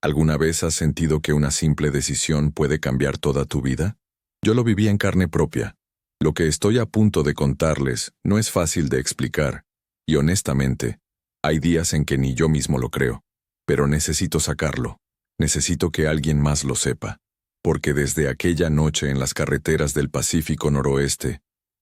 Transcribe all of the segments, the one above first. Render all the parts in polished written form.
¿Alguna vez has sentido que una simple decisión puede cambiar toda tu vida? Yo lo viví en carne propia. Lo que estoy a punto de contarles no es fácil de explicar, y honestamente, hay días en que ni yo mismo lo creo, pero necesito sacarlo. Necesito que alguien más lo sepa, porque desde aquella noche en las carreteras del Pacífico Noroeste,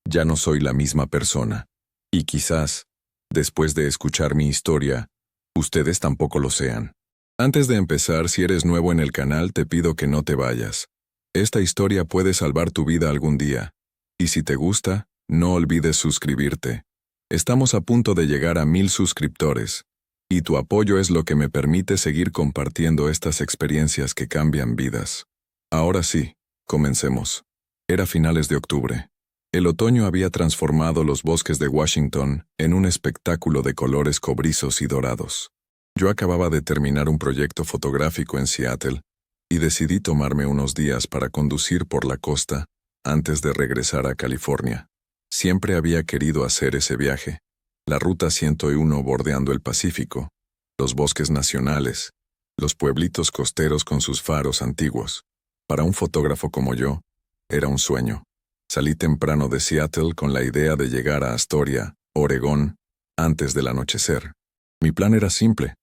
ya no soy la misma persona. Y quizás, después de escuchar mi historia, ustedes tampoco lo sean. Antes de empezar, si eres nuevo en el canal, te pido que no te vayas. Esta historia puede salvar tu vida algún día. Y si te gusta, no olvides suscribirte. Estamos a punto de llegar a 1000 suscriptores. Y tu apoyo es lo que me permite seguir compartiendo estas experiencias que cambian vidas. Ahora sí, comencemos. Era finales de octubre. El otoño había transformado los bosques de Washington en un espectáculo de colores cobrizos y dorados. Yo acababa de terminar un proyecto fotográfico en Seattle y decidí tomarme unos días para conducir por la costa antes de regresar a California. Siempre había querido hacer ese viaje. La Ruta 101 bordeando el Pacífico, los bosques nacionales, los pueblitos costeros con sus faros antiguos. Para un fotógrafo como yo, era un sueño. Salí temprano de Seattle con la idea de llegar a Astoria, Oregón, antes del anochecer. Mi plan era simple: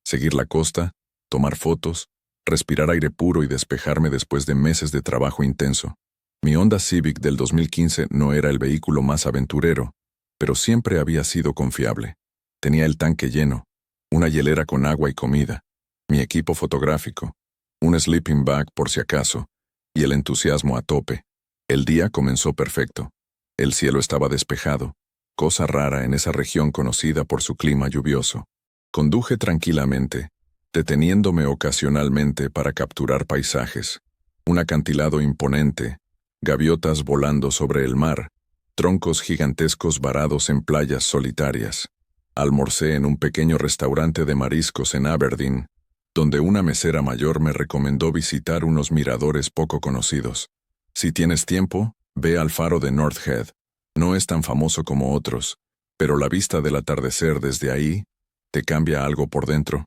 seguir la costa, tomar fotos, respirar aire puro y despejarme después de meses de trabajo intenso. Mi Honda Civic del 2015 no era el vehículo más aventurero, pero siempre había sido confiable. Tenía el tanque lleno, una hielera con agua y comida, mi equipo fotográfico, un sleeping bag por si acaso, y el entusiasmo a tope. El día comenzó perfecto. El cielo estaba despejado, cosa rara en esa región conocida por su clima lluvioso. Conduje tranquilamente, deteniéndome ocasionalmente para capturar paisajes. Un acantilado imponente, gaviotas volando sobre el mar, troncos gigantescos varados en playas solitarias. Almorcé en un pequeño restaurante de mariscos en Aberdeen, donde una mesera mayor me recomendó visitar unos miradores poco conocidos. Si tienes tiempo, ve al faro de North Head. No es tan famoso como otros, pero la vista del atardecer desde ahí te cambia algo por dentro,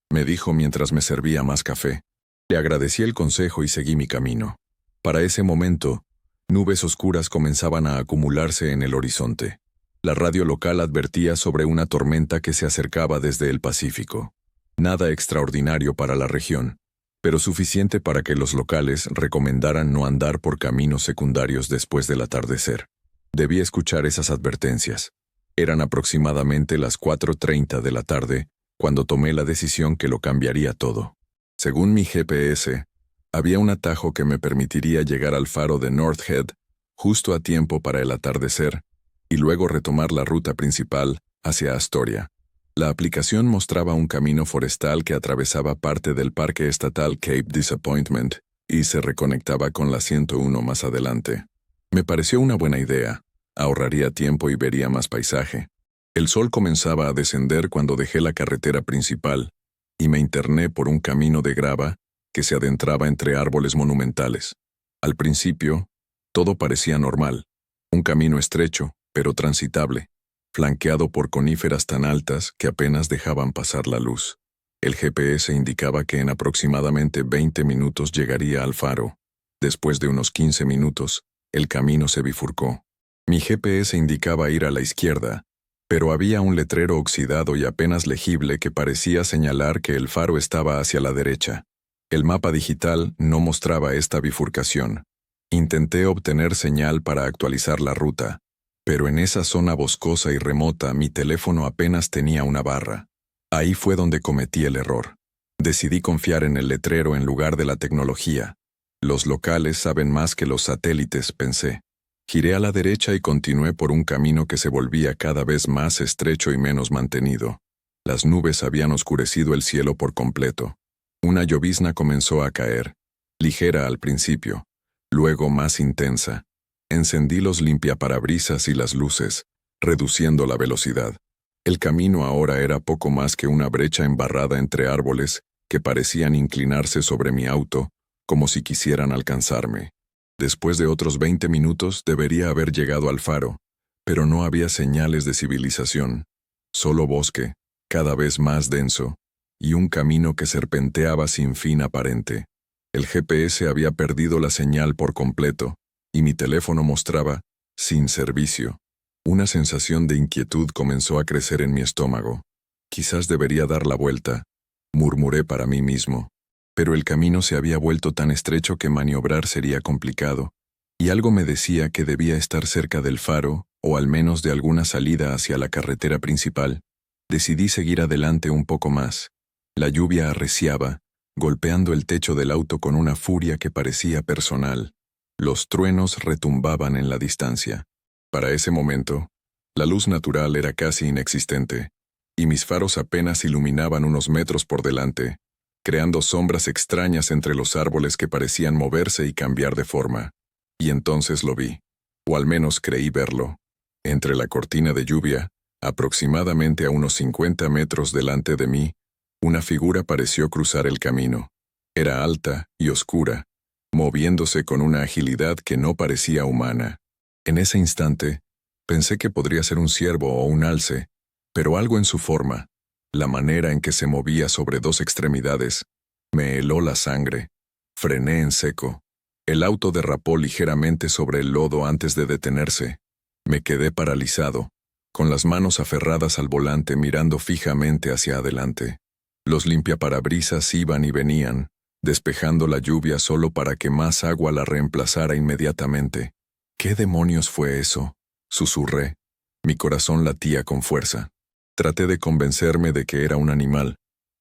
me dijo mientras me servía más café. Le agradecí el consejo y seguí mi camino. Para ese momento, nubes oscuras comenzaban a acumularse en el horizonte. La radio local advertía sobre una tormenta que se acercaba desde el Pacífico. Nada extraordinario para la región, pero suficiente para que los locales recomendaran no andar por caminos secundarios después del atardecer. Debí escuchar esas advertencias. Eran aproximadamente las 4:30 de la tarde cuando tomé la decisión que lo cambiaría todo. Según mi GPS, había un atajo que me permitiría llegar al faro de North Head justo a tiempo para el atardecer y luego retomar la ruta principal hacia Astoria. La aplicación mostraba un camino forestal que atravesaba parte del Parque Estatal Cape Disappointment y se reconectaba con la 101 más adelante. Me pareció una buena idea. Ahorraría tiempo y vería más paisaje. El sol comenzaba a descender cuando dejé la carretera principal y me interné por un camino de grava que se adentraba entre árboles monumentales. Al principio, todo parecía normal. Un camino estrecho, pero transitable, flanqueado por coníferas tan altas que apenas dejaban pasar la luz. El GPS indicaba que en aproximadamente 20 minutos llegaría al faro. Después de unos 15 minutos, el camino se bifurcó. Mi GPS indicaba ir a la izquierda, pero había un letrero oxidado y apenas legible que parecía señalar que el faro estaba hacia la derecha. El mapa digital no mostraba esta bifurcación. Intenté obtener señal para actualizar la ruta, pero en esa zona boscosa y remota mi teléfono apenas tenía una barra. Ahí fue donde cometí el error. Decidí confiar en el letrero en lugar de la tecnología. Los locales saben más que los satélites, pensé. Giré a la derecha y continué por un camino que se volvía cada vez más estrecho y menos mantenido. Las nubes habían oscurecido el cielo por completo. Una llovizna comenzó a caer, ligera al principio, luego más intensa. Encendí los limpiaparabrisas y las luces, reduciendo la velocidad. El camino ahora era poco más que una brecha embarrada entre árboles que parecían inclinarse sobre mi auto, como si quisieran alcanzarme. Después de otros 20 minutos debería haber llegado al faro, pero no había señales de civilización. Solo bosque, cada vez más denso, y un camino que serpenteaba sin fin aparente. El GPS había perdido la señal por completo, y mi teléfono mostraba sin servicio. Una sensación de inquietud comenzó a crecer en mi estómago. Quizás debería dar la vuelta, murmuré para mí mismo. Pero el camino se había vuelto tan estrecho que maniobrar sería complicado, y algo me decía que debía estar cerca del faro, o al menos de alguna salida hacia la carretera principal. Decidí seguir adelante un poco más. La lluvia arreciaba, golpeando el techo del auto con una furia que parecía personal. Los truenos retumbaban en la distancia. Para ese momento, la luz natural era casi inexistente, y mis faros apenas iluminaban unos metros por delante, creando sombras extrañas entre los árboles que parecían moverse y cambiar de forma. Y entonces lo vi, o al menos creí verlo. Entre la cortina de lluvia, aproximadamente a unos 50 metros delante de mí, una figura pareció cruzar el camino. Era alta y oscura, moviéndose con una agilidad que no parecía humana. En ese instante, pensé que podría ser un ciervo o un alce, pero algo en su forma, la manera en que se movía sobre dos extremidades, me heló la sangre. Frené en seco. El auto derrapó ligeramente sobre el lodo antes de detenerse. Me quedé paralizado, con las manos aferradas al volante mirando fijamente hacia adelante. Los limpiaparabrisas iban y venían, despejando la lluvia solo para que más agua la reemplazara inmediatamente. ¿Qué demonios fue eso?, susurré. Mi corazón latía con fuerza. Traté de convencerme de que era un animal,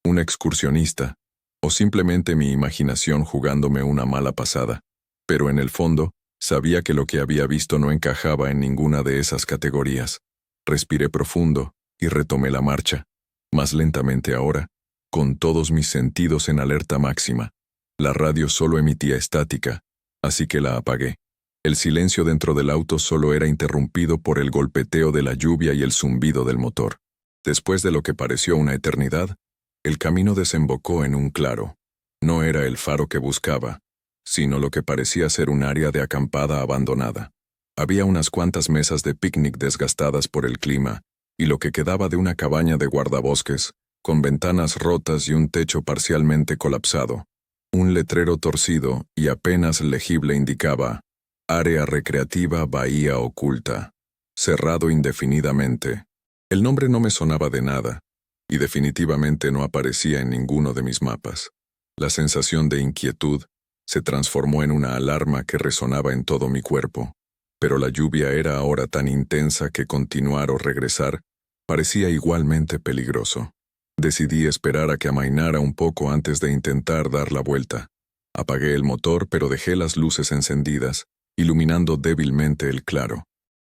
un excursionista, o simplemente mi imaginación jugándome una mala pasada. Pero en el fondo, sabía que lo que había visto no encajaba en ninguna de esas categorías. Respiré profundo y retomé la marcha, más lentamente ahora, con todos mis sentidos en alerta máxima. La radio solo emitía estática, así que la apagué. El silencio dentro del auto solo era interrumpido por el golpeteo de la lluvia y el zumbido del motor. Después de lo que pareció una eternidad, el camino desembocó en un claro. No era el faro que buscaba, sino lo que parecía ser un área de acampada abandonada. Había unas cuantas mesas de picnic desgastadas por el clima, y lo que quedaba de una cabaña de guardabosques, con ventanas rotas y un techo parcialmente colapsado. Un letrero torcido y apenas legible indicaba: Área Recreativa Bahía Oculta, cerrado indefinidamente. El nombre no me sonaba de nada, y definitivamente no aparecía en ninguno de mis mapas. La sensación de inquietud se transformó en una alarma que resonaba en todo mi cuerpo, pero la lluvia era ahora tan intensa que continuar o regresar parecía igualmente peligroso. Decidí esperar a que amainara un poco antes de intentar dar la vuelta. Apagué el motor, pero dejé las luces encendidas, iluminando débilmente el claro.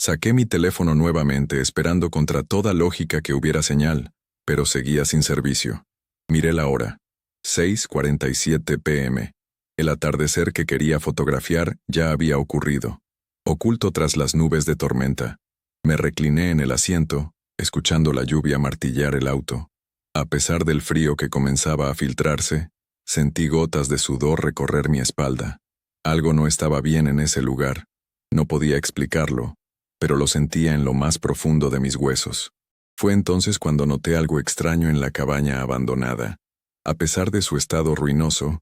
Saqué mi teléfono nuevamente, esperando contra toda lógica que hubiera señal, pero seguía sin servicio. Miré la hora. 6:47 p.m. El atardecer que quería fotografiar ya había ocurrido. Oculto tras las nubes de tormenta, me recliné en el asiento, escuchando la lluvia martillar el auto. A pesar del frío que comenzaba a filtrarse, sentí gotas de sudor recorrer mi espalda. Algo no estaba bien en ese lugar. No podía explicarlo, pero lo sentía en lo más profundo de mis huesos. Fue entonces cuando noté algo extraño en la cabaña abandonada. A pesar de su estado ruinoso,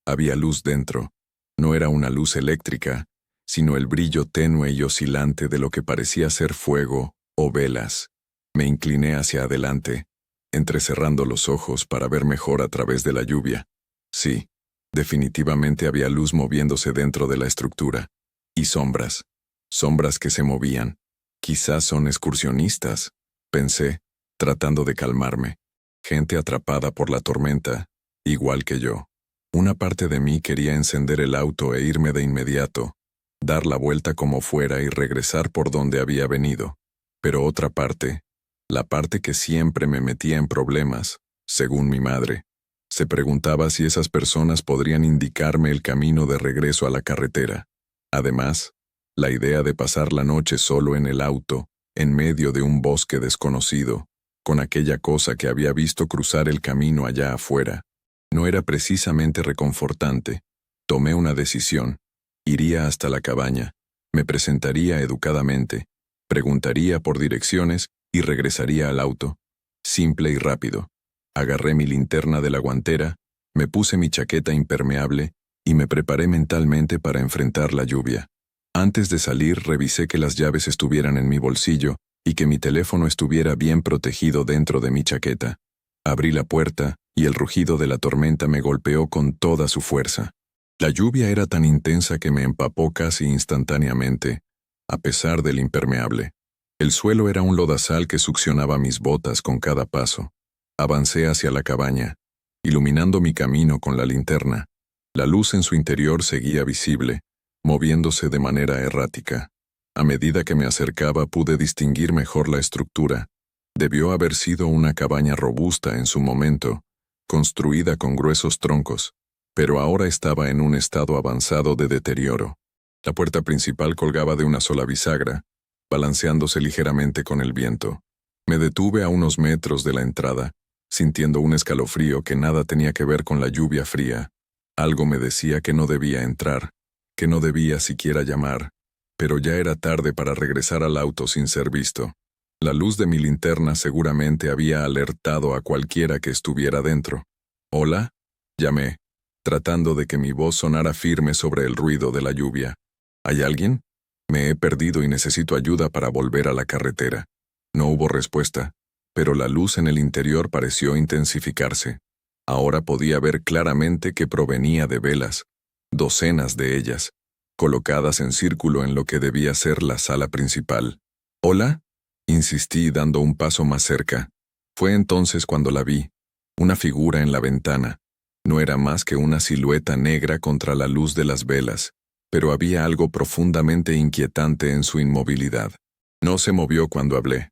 había luz dentro. No era una luz eléctrica, sino el brillo tenue y oscilante de lo que parecía ser fuego o velas. Me incliné hacia adelante, entrecerrando los ojos para ver mejor a través de la lluvia. Sí, definitivamente había luz moviéndose dentro de la estructura. Y sombras. Sombras que se movían. Quizás son excursionistas, pensé, tratando de calmarme. Gente atrapada por la tormenta, igual que yo. Una parte de mí quería encender el auto e irme de inmediato, dar la vuelta como fuera y regresar por donde había venido. Pero otra parte, la parte que siempre me metía en problemas, según mi madre, se preguntaba si esas personas podrían indicarme el camino de regreso a la carretera. Además, la idea de pasar la noche solo en el auto, en medio de un bosque desconocido, con aquella cosa que había visto cruzar el camino allá afuera, no era precisamente reconfortante. Tomé una decisión. Iría hasta la cabaña, me presentaría educadamente, preguntaría por direcciones y regresaría al auto. Simple y rápido. Agarré mi linterna de la guantera, me puse mi chaqueta impermeable y me preparé mentalmente para enfrentar la lluvia. Antes de salir, revisé que las llaves estuvieran en mi bolsillo y que mi teléfono estuviera bien protegido dentro de mi chaqueta. Abrí la puerta y el rugido de la tormenta me golpeó con toda su fuerza. La lluvia era tan intensa que me empapó casi instantáneamente, a pesar del impermeable. El suelo era un lodazal que succionaba mis botas con cada paso. Avancé hacia la cabaña, iluminando mi camino con la linterna. La luz en su interior seguía visible, moviéndose de manera errática. A medida que me acercaba pude distinguir mejor la estructura. Debió haber sido una cabaña robusta en su momento, construida con gruesos troncos, pero ahora estaba en un estado avanzado de deterioro. La puerta principal colgaba de una sola bisagra, balanceándose ligeramente con el viento. Me detuve a unos metros de la entrada, sintiendo un escalofrío que nada tenía que ver con la lluvia fría. Algo me decía que no debía entrar, que no debía siquiera llamar, pero ya era tarde para regresar al auto sin ser visto. La luz de mi linterna seguramente había alertado a cualquiera que estuviera dentro. «¿Hola?», llamé, tratando de que mi voz sonara firme sobre el ruido de la lluvia. «¿Hay alguien? Me he perdido y necesito ayuda para volver a la carretera». No hubo respuesta, pero la luz en el interior pareció intensificarse. Ahora podía ver claramente que provenía de velas, docenas de ellas, colocadas en círculo en lo que debía ser la sala principal. «¿Hola?», insistí dando un paso más cerca. Fue entonces cuando la vi, una figura en la ventana. No era más que una silueta negra contra la luz de las velas, pero había algo profundamente inquietante en su inmovilidad. No se movió cuando hablé.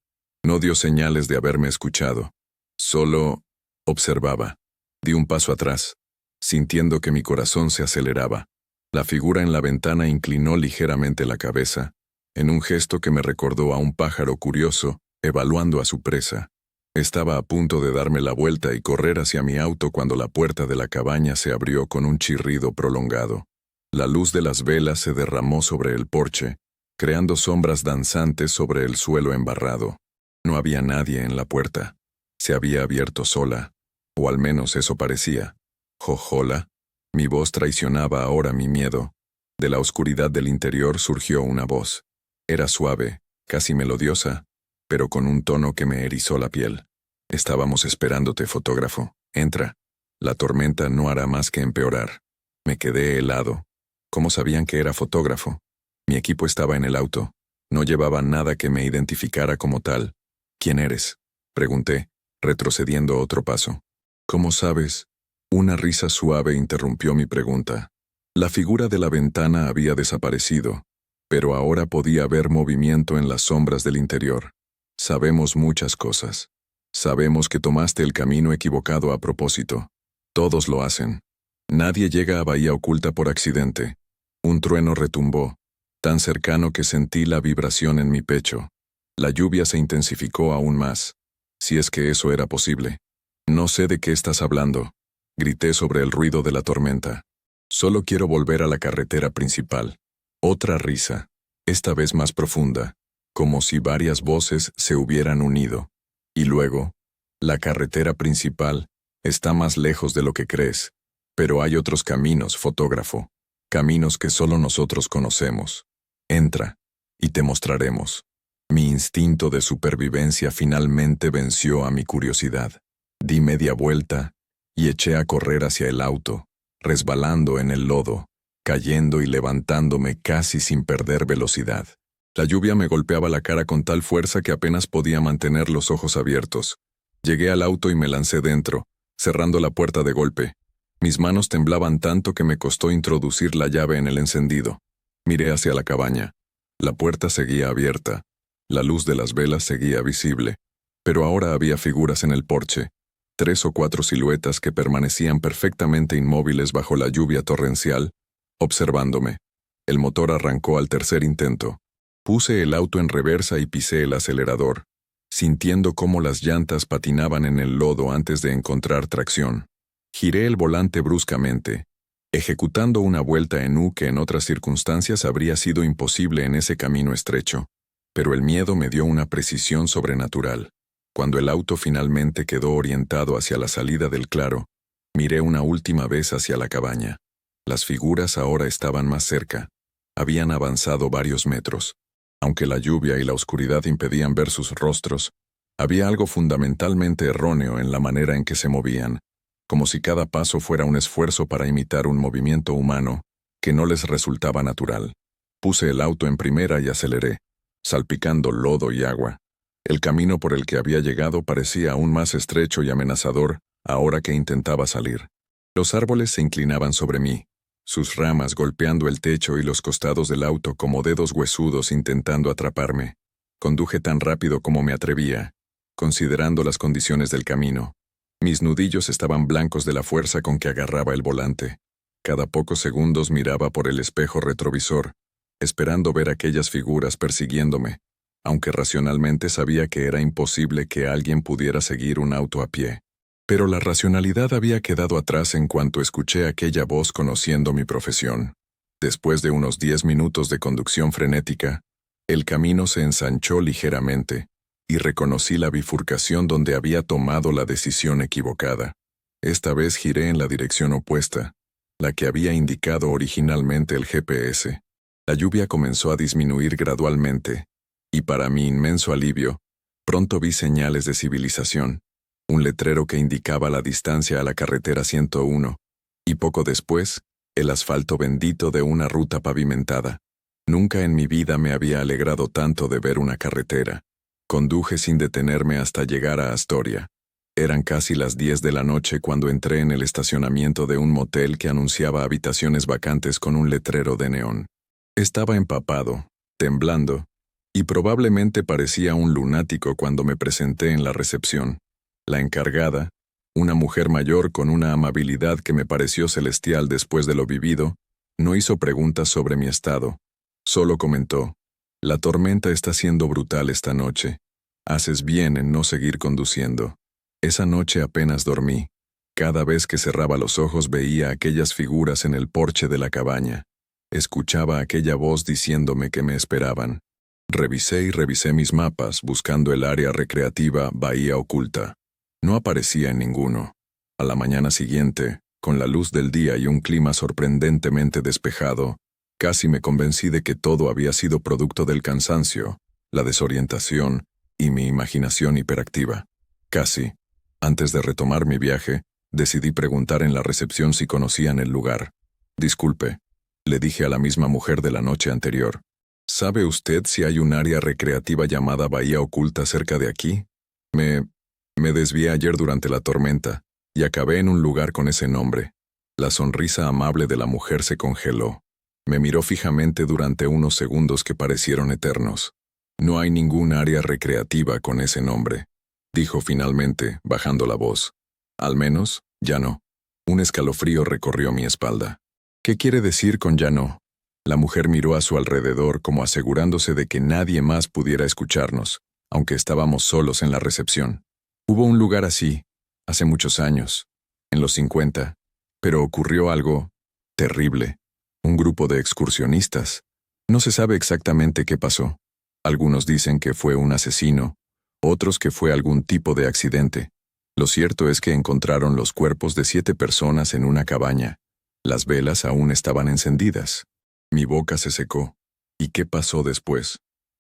No dio señales de haberme escuchado. Solo observaba. Di un paso atrás, sintiendo que mi corazón se aceleraba. La figura en la ventana inclinó ligeramente la cabeza, en un gesto que me recordó a un pájaro curioso, evaluando a su presa. Estaba a punto de darme la vuelta y correr hacia mi auto cuando la puerta de la cabaña se abrió con un chirrido prolongado. La luz de las velas se derramó sobre el porche, creando sombras danzantes sobre el suelo embarrado. No había nadie en la puerta. Se había abierto sola, o al menos eso parecía. «Jojola». Mi voz traicionaba ahora mi miedo. De la oscuridad del interior surgió una voz. Era suave, casi melodiosa, pero con un tono que me erizó la piel. «Estábamos esperándote, fotógrafo. Entra. La tormenta no hará más que empeorar». Me quedé helado. ¿Cómo sabían que era fotógrafo? Mi equipo estaba en el auto. No llevaba nada que me identificara como tal. «¿Quién eres?», pregunté, retrocediendo otro paso. «¿Cómo sabes?». Una risa suave interrumpió mi pregunta. La figura de la ventana había desaparecido, pero ahora podía ver movimiento en las sombras del interior. «Sabemos muchas cosas. Sabemos que tomaste el camino equivocado a propósito. Todos lo hacen. Nadie llega a Bahía Oculta por accidente». Un trueno retumbó, tan cercano que sentí la vibración en mi pecho. La lluvia se intensificó aún más, si es que eso era posible. «No sé de qué estás hablando», grité sobre el ruido de la tormenta. «Solo quiero volver a la carretera principal». Otra risa, esta vez más profunda, como si varias voces se hubieran unido. Y luego, «La carretera principal está más lejos de lo que crees, pero hay otros caminos, fotógrafo, caminos que solo nosotros conocemos. Entra, y te mostraremos». Mi instinto de supervivencia finalmente venció a mi curiosidad. Di media vuelta y eché a correr hacia el auto, resbalando en el lodo, cayendo y levantándome casi sin perder velocidad. La lluvia me golpeaba la cara con tal fuerza que apenas podía mantener los ojos abiertos. Llegué al auto y me lancé dentro, cerrando la puerta de golpe. Mis manos temblaban tanto que me costó introducir la llave en el encendido. Miré hacia la cabaña. La puerta seguía abierta. La luz de las velas seguía visible, pero ahora había figuras en el porche, 3 o 4 siluetas que permanecían perfectamente inmóviles bajo la lluvia torrencial, observándome. El motor arrancó al tercer intento. Puse el auto en reversa y pisé el acelerador, sintiendo cómo las llantas patinaban en el lodo antes de encontrar tracción. Giré el volante bruscamente, ejecutando una vuelta en U que en otras circunstancias habría sido imposible en ese camino estrecho. Pero el miedo me dio una precisión sobrenatural. Cuando el auto finalmente quedó orientado hacia la salida del claro, miré una última vez hacia la cabaña. Las figuras ahora estaban más cerca. Habían avanzado varios metros. Aunque la lluvia y la oscuridad impedían ver sus rostros, había algo fundamentalmente erróneo en la manera en que se movían, como si cada paso fuera un esfuerzo para imitar un movimiento humano que no les resultaba natural. Puse el auto en primera y aceleré, salpicando lodo y agua. El camino por el que había llegado parecía aún más estrecho y amenazador ahora que intentaba salir. Los árboles se inclinaban sobre mí, sus ramas golpeando el techo y los costados del auto como dedos huesudos intentando atraparme. Conduje tan rápido como me atrevía, considerando las condiciones del camino. Mis nudillos estaban blancos de la fuerza con que agarraba el volante. Cada pocos segundos miraba por el espejo retrovisor, esperando ver aquellas figuras persiguiéndome, aunque racionalmente sabía que era imposible que alguien pudiera seguir un auto a pie. Pero la racionalidad había quedado atrás en cuanto escuché aquella voz conociendo mi profesión. Después de unos 10 minutos de conducción frenética, el camino se ensanchó ligeramente, y reconocí la bifurcación donde había tomado la decisión equivocada. Esta vez giré en la dirección opuesta, la que había indicado originalmente el GPS. La lluvia comenzó a disminuir gradualmente, y para mi inmenso alivio, pronto vi señales de civilización. Un letrero que indicaba la distancia a la carretera 101, y poco después, el asfalto bendito de una ruta pavimentada. Nunca en mi vida me había alegrado tanto de ver una carretera. Conduje sin detenerme hasta llegar a Astoria. Eran casi las 10 de la noche cuando entré en el estacionamiento de un motel que anunciaba habitaciones vacantes con un letrero de neón. Estaba empapado, temblando, y probablemente parecía un lunático cuando me presenté en la recepción. La encargada, una mujer mayor con una amabilidad que me pareció celestial después de lo vivido, no hizo preguntas sobre mi estado. Solo comentó: «La tormenta está siendo brutal esta noche. Haces bien en no seguir conduciendo». Esa noche apenas dormí. Cada vez que cerraba los ojos veía aquellas figuras en el porche de la cabaña. Escuchaba aquella voz diciéndome que me esperaban. Revisé y revisé mis mapas buscando el área recreativa Bahía Oculta. No aparecía en ninguno. A la mañana siguiente, con la luz del día y un clima sorprendentemente despejado, casi me convencí de que todo había sido producto del cansancio, la desorientación y mi imaginación hiperactiva. Casi. Antes de retomar mi viaje, decidí preguntar en la recepción si conocían el lugar. «Disculpe», le dije a la misma mujer de la noche anterior. «¿Sabe usted si hay un área recreativa llamada Bahía Oculta cerca de aquí? Me desvié ayer durante la tormenta, y acabé en un lugar con ese nombre». La sonrisa amable de la mujer se congeló. Me miró fijamente durante unos segundos que parecieron eternos. «No hay ningún área recreativa con ese nombre», dijo finalmente, bajando la voz. «Al menos, ya no». Un escalofrío recorrió mi espalda. «¿Qué quiere decir con ya no?». La mujer miró a su alrededor como asegurándose de que nadie más pudiera escucharnos, aunque estábamos solos en la recepción. «Hubo un lugar así, hace muchos años, en los 50, pero ocurrió algo terrible. Un grupo de excursionistas. No se sabe exactamente qué pasó. Algunos dicen que fue un asesino, otros que fue algún tipo de accidente. Lo cierto es que encontraron los cuerpos de 7 personas en una cabaña. Las velas aún estaban encendidas». Mi boca se secó. ¿Y qué pasó después?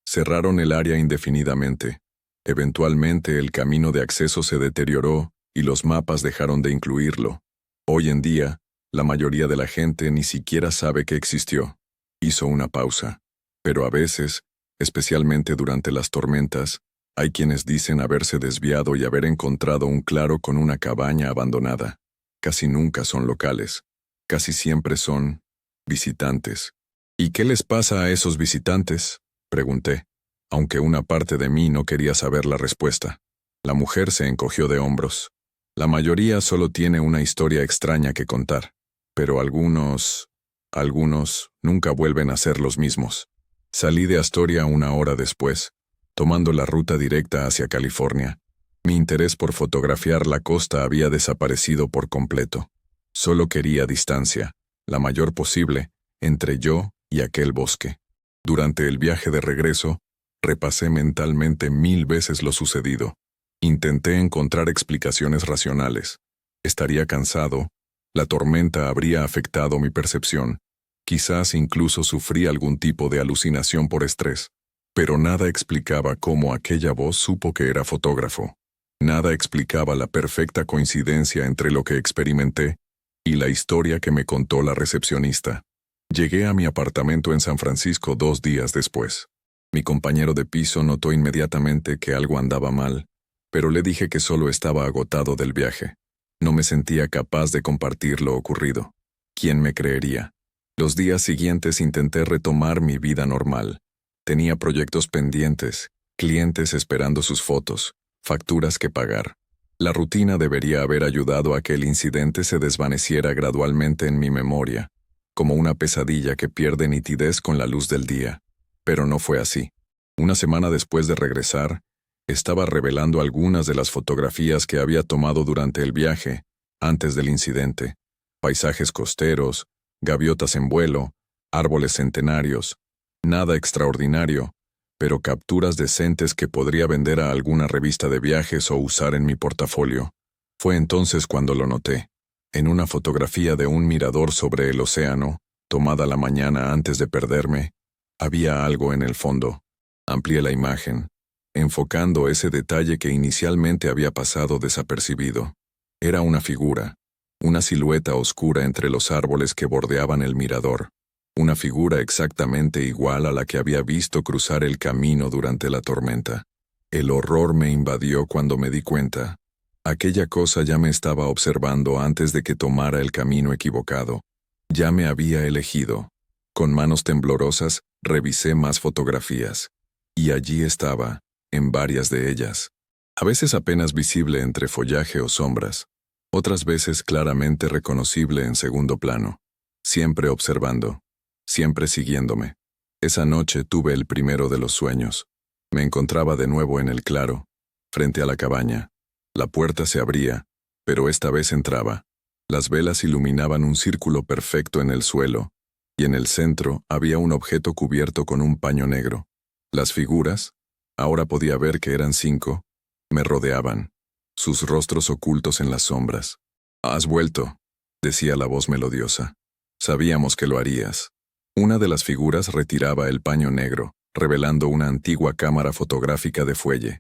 Cerraron el área indefinidamente. Eventualmente el camino de acceso se deterioró y los mapas dejaron de incluirlo. Hoy en día, la mayoría de la gente ni siquiera sabe que existió. Hizo una pausa. Pero a veces, especialmente durante las tormentas, hay quienes dicen haberse desviado y haber encontrado un claro con una cabaña abandonada. Casi nunca son locales. Casi siempre son visitantes. «¿Y qué les pasa a esos visitantes?», pregunté, aunque una parte de mí no quería saber la respuesta. La mujer se encogió de hombros. «La mayoría solo tiene una historia extraña que contar, pero algunos nunca vuelven a ser los mismos». Salí de Astoria 1 hora después, tomando la ruta directa hacia California. Mi interés por fotografiar la costa había desaparecido por completo. Solo quería distancia, la mayor posible, entre yo y aquel bosque. Durante el viaje de regreso, repasé mentalmente 1000 veces lo sucedido. Intenté encontrar explicaciones racionales. Estaría cansado, la tormenta habría afectado mi percepción, quizás incluso sufrí algún tipo de alucinación por estrés, pero nada explicaba cómo aquella voz supo que era fotógrafo. Nada explicaba la perfecta coincidencia entre lo que experimenté y la historia que me contó la recepcionista. Llegué a mi apartamento en San Francisco 2 días después. Mi compañero de piso notó inmediatamente que algo andaba mal, pero le dije que solo estaba agotado del viaje. No me sentía capaz de compartir lo ocurrido. ¿Quién me creería? Los días siguientes intenté retomar mi vida normal. Tenía proyectos pendientes, clientes esperando sus fotos, facturas que pagar. La rutina debería haber ayudado a que el incidente se desvaneciera gradualmente en mi memoria, como una pesadilla que pierde nitidez con la luz del día. Pero no fue así. Una semana después de regresar, estaba revelando algunas de las fotografías que había tomado durante el viaje, antes del incidente. Paisajes costeros, gaviotas en vuelo, árboles centenarios. Nada extraordinario, pero capturas decentes que podría vender a alguna revista de viajes o usar en mi portafolio. Fue entonces cuando lo noté. En una fotografía de un mirador sobre el océano, tomada la mañana antes de perderme, había algo en el fondo. Amplié la imagen, enfocando ese detalle que inicialmente había pasado desapercibido. Era una figura, una silueta oscura entre los árboles que bordeaban el mirador. Una figura exactamente igual a la que había visto cruzar el camino durante la tormenta. El horror me invadió cuando me di cuenta. Aquella cosa ya me estaba observando antes de que tomara el camino equivocado. Ya me había elegido. Con manos temblorosas, revisé más fotografías. Y allí estaba, en varias de ellas. A veces apenas visible entre follaje o sombras. Otras veces claramente reconocible en segundo plano. Siempre observando. Siempre siguiéndome. Esa noche tuve el primero de los sueños. Me encontraba de nuevo en el claro, frente a la cabaña. La puerta se abría, pero esta vez entraba. Las velas iluminaban un círculo perfecto en el suelo, y en el centro había un objeto cubierto con un paño negro. Las figuras, ahora podía ver que eran 5, me rodeaban, sus rostros ocultos en las sombras. «Has vuelto», decía la voz melodiosa. «Sabíamos que lo harías». Una de las figuras retiraba el paño negro, revelando una antigua cámara fotográfica de fuelle.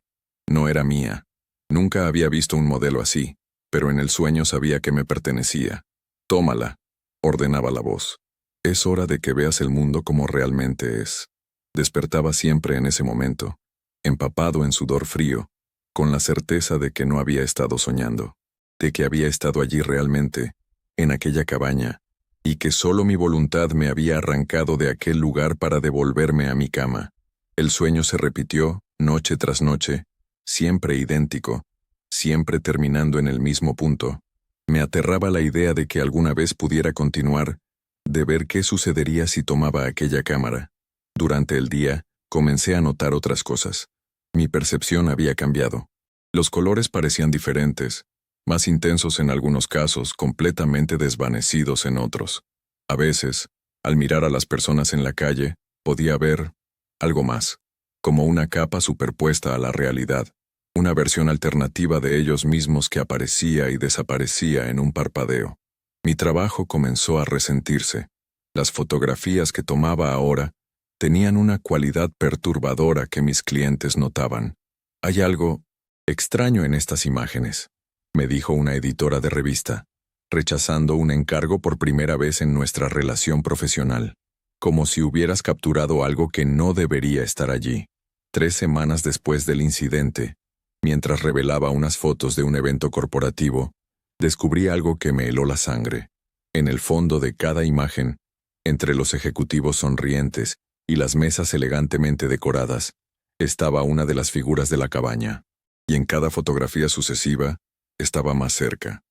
No era mía. Nunca había visto un modelo así, pero en el sueño sabía que me pertenecía. «Tómala», ordenaba la voz. «Es hora de que veas el mundo como realmente es». Despertaba siempre en ese momento, empapado en sudor frío, con la certeza de que no había estado soñando, de que había estado allí realmente, en aquella cabaña, y que solo mi voluntad me había arrancado de aquel lugar para devolverme a mi cama. El sueño se repitió, noche tras noche, siempre idéntico, siempre terminando en el mismo punto. Me aterraba la idea de que alguna vez pudiera continuar, de ver qué sucedería si tomaba aquella cámara. Durante el día, comencé a notar otras cosas. Mi percepción había cambiado. Los colores parecían diferentes, más intensos en algunos casos, completamente desvanecidos en otros. A veces, al mirar a las personas en la calle, podía ver algo más, como una capa superpuesta a la realidad, una versión alternativa de ellos mismos que aparecía y desaparecía en un parpadeo. Mi trabajo comenzó a resentirse. Las fotografías que tomaba ahora tenían una cualidad perturbadora que mis clientes notaban. «Hay algo extraño en estas imágenes», me dijo una editora de revista, rechazando un encargo por primera vez en nuestra relación profesional, como si hubieras capturado algo que no debería estar allí. 3 semanas después del incidente, mientras revelaba unas fotos de un evento corporativo, descubrí algo que me heló la sangre. En el fondo de cada imagen, entre los ejecutivos sonrientes y las mesas elegantemente decoradas, estaba una de las figuras de la cabaña, y en cada fotografía sucesiva, estaba más cerca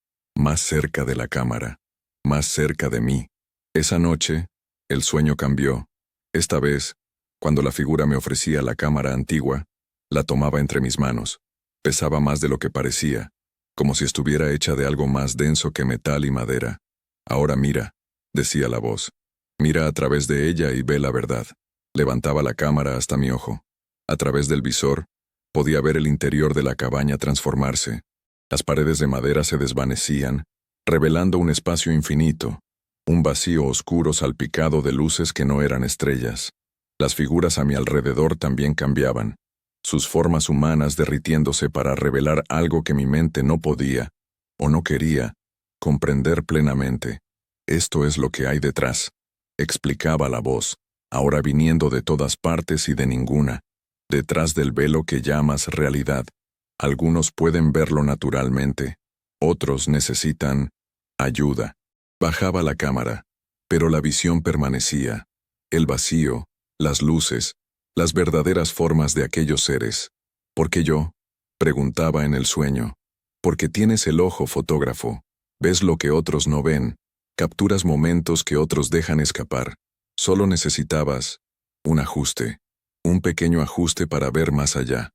de la cámara, más cerca de mí. Esa noche, el sueño cambió. Esta vez, cuando la figura me ofrecía la cámara antigua, la tomaba entre mis manos. Pesaba más de lo que parecía, como si estuviera hecha de algo más denso que metal y madera. «Ahora mira», decía la voz. «Mira a través de ella y ve la verdad». Levantaba la cámara hasta mi ojo. A través del visor, Podía ver el interior de la cabaña transformarse. Las paredes de madera se desvanecían, revelando un espacio infinito, un vacío oscuro salpicado de luces que no eran estrellas. Las figuras a mi alrededor también cambiaban, sus formas humanas derritiéndose para revelar algo que mi mente no podía, o no quería, comprender plenamente. Esto es lo que hay detrás, explicaba la voz, ahora viniendo de todas partes y de ninguna, detrás del velo que llamas realidad. Algunos pueden verlo naturalmente, otros necesitan ayuda. Bajaba la cámara, pero la visión permanecía, el vacío, las luces, las verdaderas formas de aquellos seres. ¿Por qué yo? Preguntaba en el sueño. Porque tienes el ojo fotógrafo, ves lo que otros no ven, capturas momentos que otros dejan escapar. Solo necesitabas un ajuste, un pequeño ajuste para ver más allá.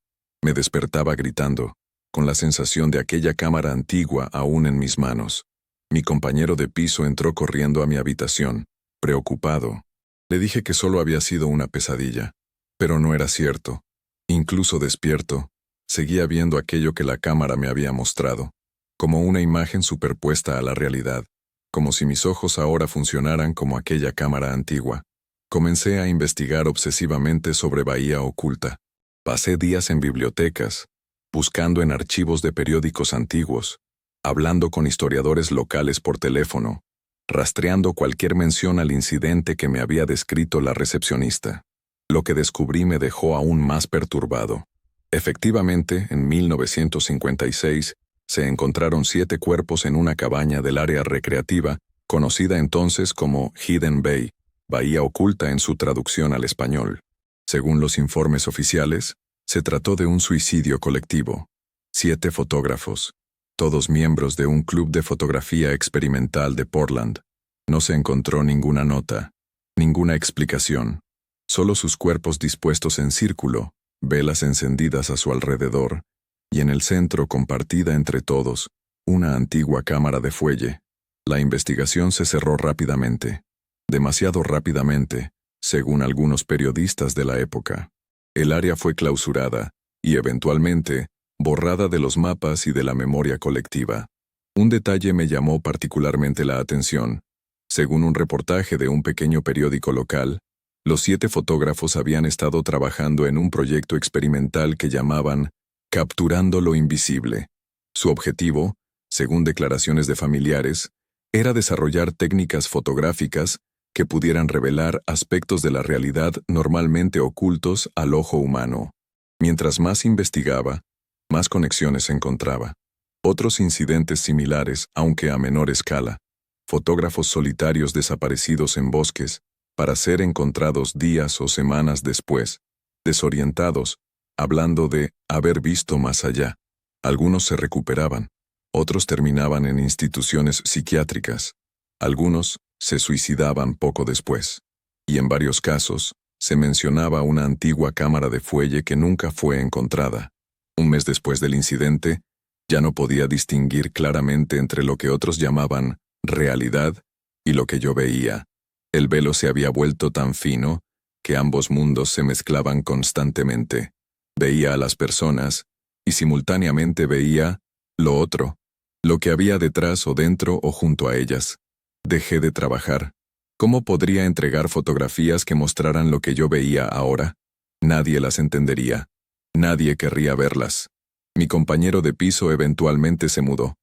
Me despertaba gritando, con la sensación de aquella cámara antigua aún en mis manos. Mi compañero de piso entró corriendo a mi habitación, preocupado. Le dije que solo había sido una pesadilla, pero no era cierto. Incluso despierto, seguía viendo aquello que la cámara me había mostrado, como una imagen superpuesta a la realidad, como si mis ojos ahora funcionaran como aquella cámara antigua. Comencé a investigar obsesivamente sobre Bahía Oculta. Pasé días en bibliotecas, buscando en archivos de periódicos antiguos, hablando con historiadores locales por teléfono, rastreando cualquier mención al incidente que me había descrito la recepcionista. Lo que descubrí me dejó aún más perturbado. Efectivamente, en 1956, se encontraron 7 cuerpos en una cabaña del área recreativa, conocida entonces como Hidden Bay, Bahía Oculta en su traducción al español. Según los informes oficiales, se trató de un suicidio colectivo. 7 fotógrafos, todos miembros de un club de fotografía experimental de Portland. No se encontró ninguna nota, ninguna explicación, solo sus cuerpos dispuestos en círculo, velas encendidas a su alrededor, y en el centro, compartida entre todos, una antigua cámara de fuelle. La investigación se cerró rápidamente, demasiado rápidamente, según algunos periodistas de la época. El área fue clausurada, y eventualmente, borrada de los mapas y de la memoria colectiva. Un detalle me llamó particularmente la atención. Según un reportaje de un pequeño periódico local, los 7 fotógrafos habían estado trabajando en un proyecto experimental que llamaban Capturando lo Invisible. Su objetivo, según declaraciones de familiares, era desarrollar técnicas fotográficas que pudieran revelar aspectos de la realidad normalmente ocultos al ojo humano. Mientras más investigaba, más conexiones encontraba. Otros incidentes similares, aunque a menor escala. Fotógrafos solitarios desaparecidos en bosques, para ser encontrados días o semanas después, desorientados, hablando de haber visto más allá. Algunos se recuperaban, otros terminaban en instituciones psiquiátricas, algunos se suicidaban poco después, y en varios casos, se mencionaba una antigua cámara de fuelle que nunca fue encontrada. Un mes después del incidente, ya no podía distinguir claramente entre lo que otros llamaban realidad y lo que yo veía. El velo se había vuelto tan fino que ambos mundos se mezclaban constantemente. Veía a las personas y simultáneamente veía lo otro, lo que había detrás o dentro o junto a ellas. Dejé de trabajar. ¿Cómo podría entregar fotografías que mostraran lo que yo veía ahora? Nadie las entendería. Nadie querría verlas. Mi compañero de piso eventualmente se mudó.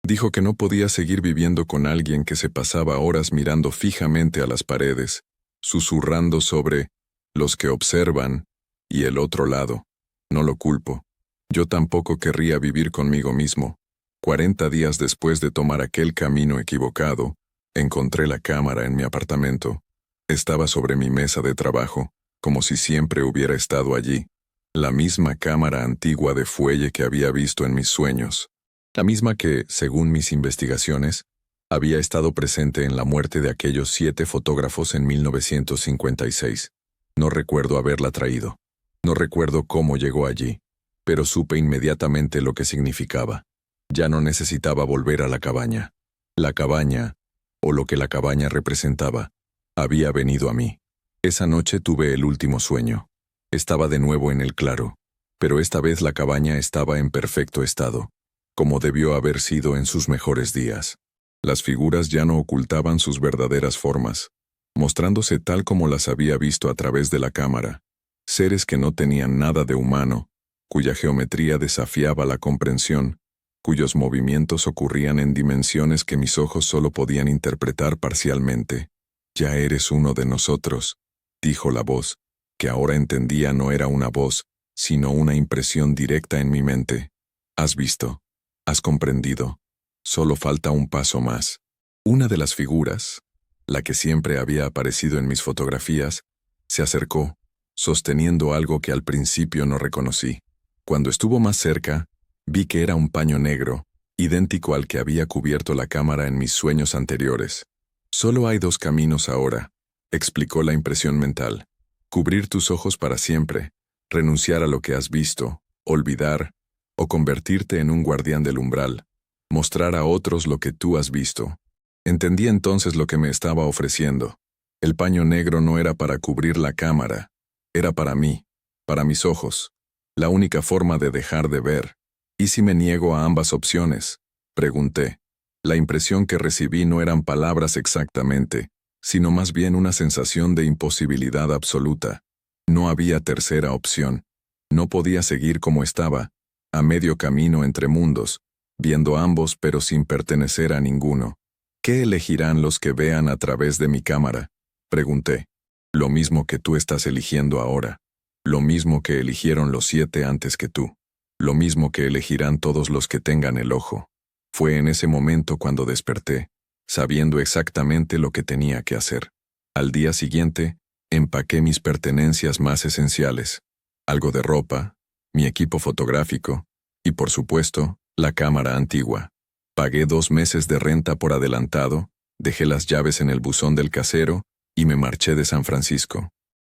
Dijo que no podía seguir viviendo con alguien que se pasaba horas mirando fijamente a las paredes, susurrando sobre los que observan y el otro lado. No lo culpo. Yo tampoco querría vivir conmigo mismo. 40 días después de tomar aquel camino equivocado, encontré la cámara en mi apartamento. Estaba sobre mi mesa de trabajo, como si siempre hubiera estado allí. La misma cámara antigua de fuelle que había visto en mis sueños. La misma que, según mis investigaciones, había estado presente en la muerte de aquellos 7 fotógrafos en 1956. No recuerdo haberla traído. No recuerdo cómo llegó allí, pero supe inmediatamente lo que significaba. Ya no necesitaba volver a la cabaña. La cabaña, o lo que la cabaña representaba, había venido a mí. Esa noche tuve el último sueño. Estaba de nuevo en el claro. Pero esta vez la cabaña estaba en perfecto estado, como debió haber sido en sus mejores días. Las figuras ya no ocultaban sus verdaderas formas, mostrándose tal como las había visto a través de la cámara, seres que no tenían nada de humano, cuya geometría desafiaba la comprensión, cuyos movimientos ocurrían en dimensiones que mis ojos solo podían interpretar parcialmente. «Ya eres uno de nosotros», dijo la voz, que ahora entendía no era una voz, sino una impresión directa en mi mente. «Has visto, has comprendido, solo falta un paso más». Una de las figuras, la que siempre había aparecido en mis fotografías, se acercó, sosteniendo algo que al principio no reconocí. Cuando estuvo más cerca, vi que era un paño negro, idéntico al que había cubierto la cámara en mis sueños anteriores. «Solo hay dos caminos ahora», explicó la impresión mental. «Cubrir tus ojos para siempre, renunciar a lo que has visto, olvidar, o convertirte en un guardián del umbral, mostrar a otros lo que tú has visto». Entendí entonces lo que me estaba ofreciendo. El paño negro no era para cubrir la cámara, era para mí, para mis ojos, la única forma de dejar de ver. «¿Y si me niego a ambas opciones?», pregunté. La impresión que recibí no eran palabras exactamente, sino más bien una sensación de imposibilidad absoluta. No había tercera opción. No podía seguir como estaba, a medio camino entre mundos, viendo ambos pero sin pertenecer a ninguno. «¿Qué elegirán los que vean a través de mi cámara?», pregunté. «Lo mismo que tú estás eligiendo ahora, lo mismo que eligieron los 7 antes que tú, lo mismo que elegirán todos los que tengan el ojo». Fue en ese momento cuando desperté, sabiendo exactamente lo que tenía que hacer. Al día siguiente, empaqué mis pertenencias más esenciales, algo de ropa, mi equipo fotográfico y, por supuesto, la cámara antigua. Pagué 2 meses de renta por adelantado, dejé las llaves en el buzón del casero y me marché de San Francisco.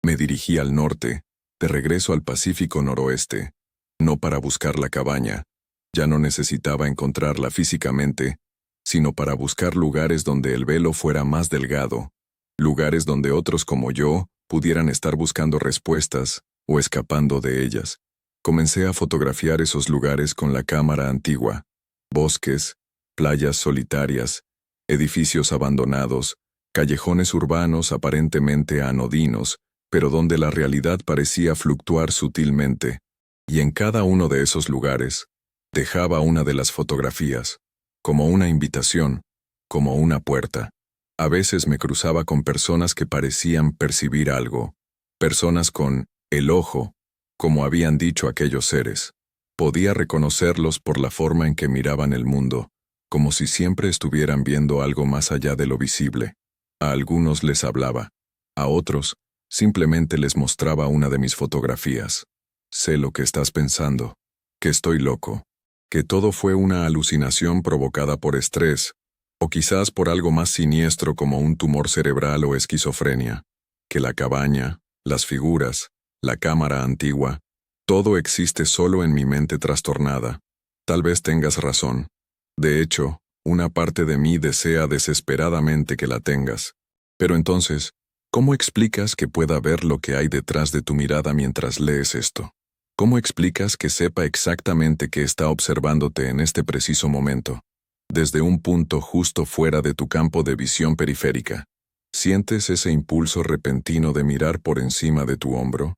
Me dirigí al norte, de regreso al Pacífico Noroeste, no para buscar la cabaña. Ya no necesitaba encontrarla físicamente, sino para buscar lugares donde el velo fuera más delgado, lugares donde otros como yo pudieran estar buscando respuestas o escapando de ellas. Comencé a fotografiar esos lugares con la cámara antigua: bosques, playas solitarias, edificios abandonados, callejones urbanos aparentemente anodinos, pero donde la realidad parecía fluctuar sutilmente. Y en cada uno de esos lugares, dejaba una de las fotografías, como una invitación, como una puerta. A veces me cruzaba con personas que parecían percibir algo, personas con el ojo, como habían dicho aquellos seres. Podía reconocerlos por la forma en que miraban el mundo, como si siempre estuvieran viendo algo más allá de lo visible. A algunos les hablaba, a otros simplemente les mostraba una de mis fotografías. «Sé lo que estás pensando, que estoy loco, que todo fue una alucinación provocada por estrés, o quizás por algo más siniestro como un tumor cerebral o esquizofrenia, que la cabaña, las figuras, la cámara antigua, todo existe solo en mi mente trastornada. Tal vez tengas razón. De hecho, una parte de mí desea desesperadamente que la tengas. Pero entonces, ¿cómo explicas que pueda ver lo que hay detrás de tu mirada mientras lees esto? ¿Cómo explicas que sepa exactamente que está observándote en este preciso momento, desde un punto justo fuera de tu campo de visión periférica? ¿Sientes ese impulso repentino de mirar por encima de tu hombro?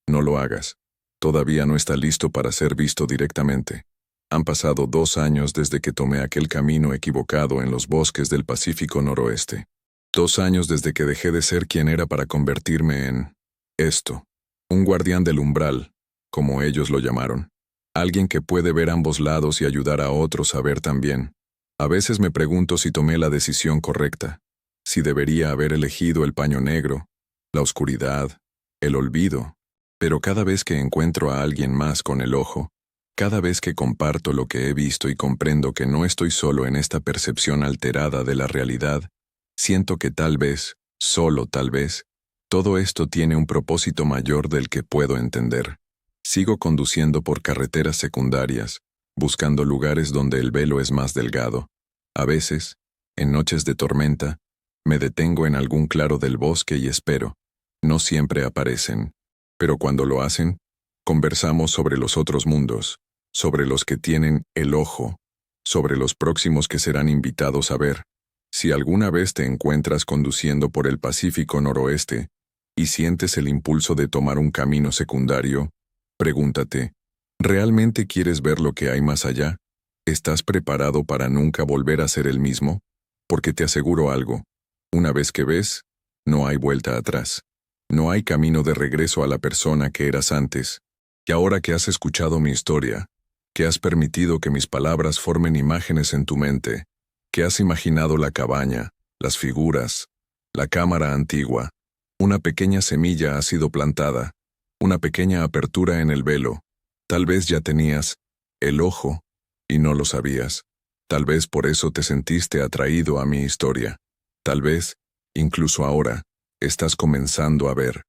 No lo hagas. Todavía no está listo para ser visto directamente. Han pasado 2 años desde que tomé aquel camino equivocado en los bosques del Pacífico Noroeste. 2 años desde que dejé de ser quien era para convertirme en esto, un guardián del umbral, como ellos lo llamaron. Alguien que puede ver ambos lados y ayudar a otros a ver también. A veces me pregunto si tomé la decisión correcta, si debería haber elegido el paño negro, la oscuridad, el olvido. Pero cada vez que encuentro a alguien más con el ojo, cada vez que comparto lo que he visto y comprendo que no estoy solo en esta percepción alterada de la realidad, siento que tal vez, solo tal vez, todo esto tiene un propósito mayor del que puedo entender. Sigo conduciendo por carreteras secundarias, buscando lugares donde el velo es más delgado. A veces, en noches de tormenta, me detengo en algún claro del bosque y espero. No siempre aparecen, pero cuando lo hacen, Conversamos sobre los otros mundos, sobre los que tienen el ojo, sobre los próximos que serán invitados a ver. Si alguna vez te encuentras conduciendo por el Pacífico Noroeste y sientes el impulso de tomar un camino secundario, pregúntate, ¿realmente quieres ver lo que hay más allá? ¿Estás preparado para nunca volver a ser el mismo? Porque te aseguro algo, una vez que ves, no hay vuelta atrás. No hay camino de regreso a la persona que eras antes. Y ahora que has escuchado mi historia, que has permitido que mis palabras formen imágenes en tu mente, que has imaginado la cabaña, las figuras, la cámara antigua, una pequeña semilla ha sido plantada, una pequeña apertura en el velo. Tal vez ya tenías el ojo y no lo sabías. Tal vez por eso te sentiste atraído a mi historia. Tal vez, incluso ahora, estás comenzando a ver.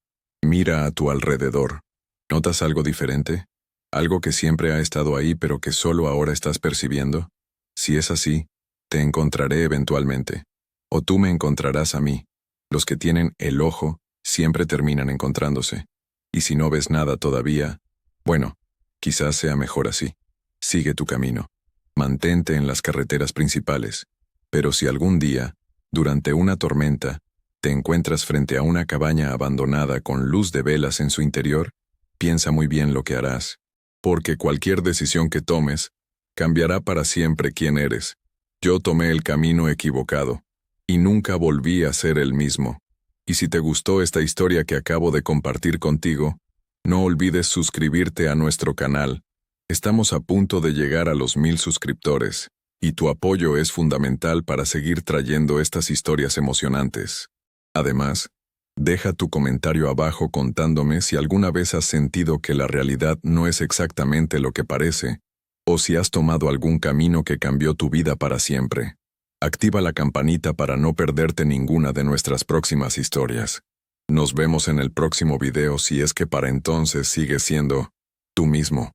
Mira a tu alrededor. ¿Notas algo diferente? ¿Algo que siempre ha estado ahí pero que solo ahora estás percibiendo? Si es así, te encontraré eventualmente. O tú me encontrarás a mí. Los que tienen el ojo siempre terminan encontrándose. Y si no ves nada todavía, bueno, quizás sea mejor así. Sigue tu camino. Mantente en las carreteras principales. Pero si algún día, durante una tormenta, te encuentras frente a una cabaña abandonada con luz de velas en su interior, piensa muy bien lo que harás. Porque cualquier decisión que tomes, cambiará para siempre quién eres. Yo tomé el camino equivocado, y nunca volví a ser el mismo. Y si te gustó esta historia que acabo de compartir contigo, no olvides suscribirte a nuestro canal. Estamos a punto de llegar a los 1000 suscriptores, y tu apoyo es fundamental para seguir trayendo estas historias emocionantes. Además, deja tu comentario abajo contándome si alguna vez has sentido que la realidad no es exactamente lo que parece, o si has tomado algún camino que cambió tu vida para siempre. Activa la campanita para no perderte ninguna de nuestras próximas historias. Nos vemos en el próximo video si es que para entonces sigues siendo tú mismo.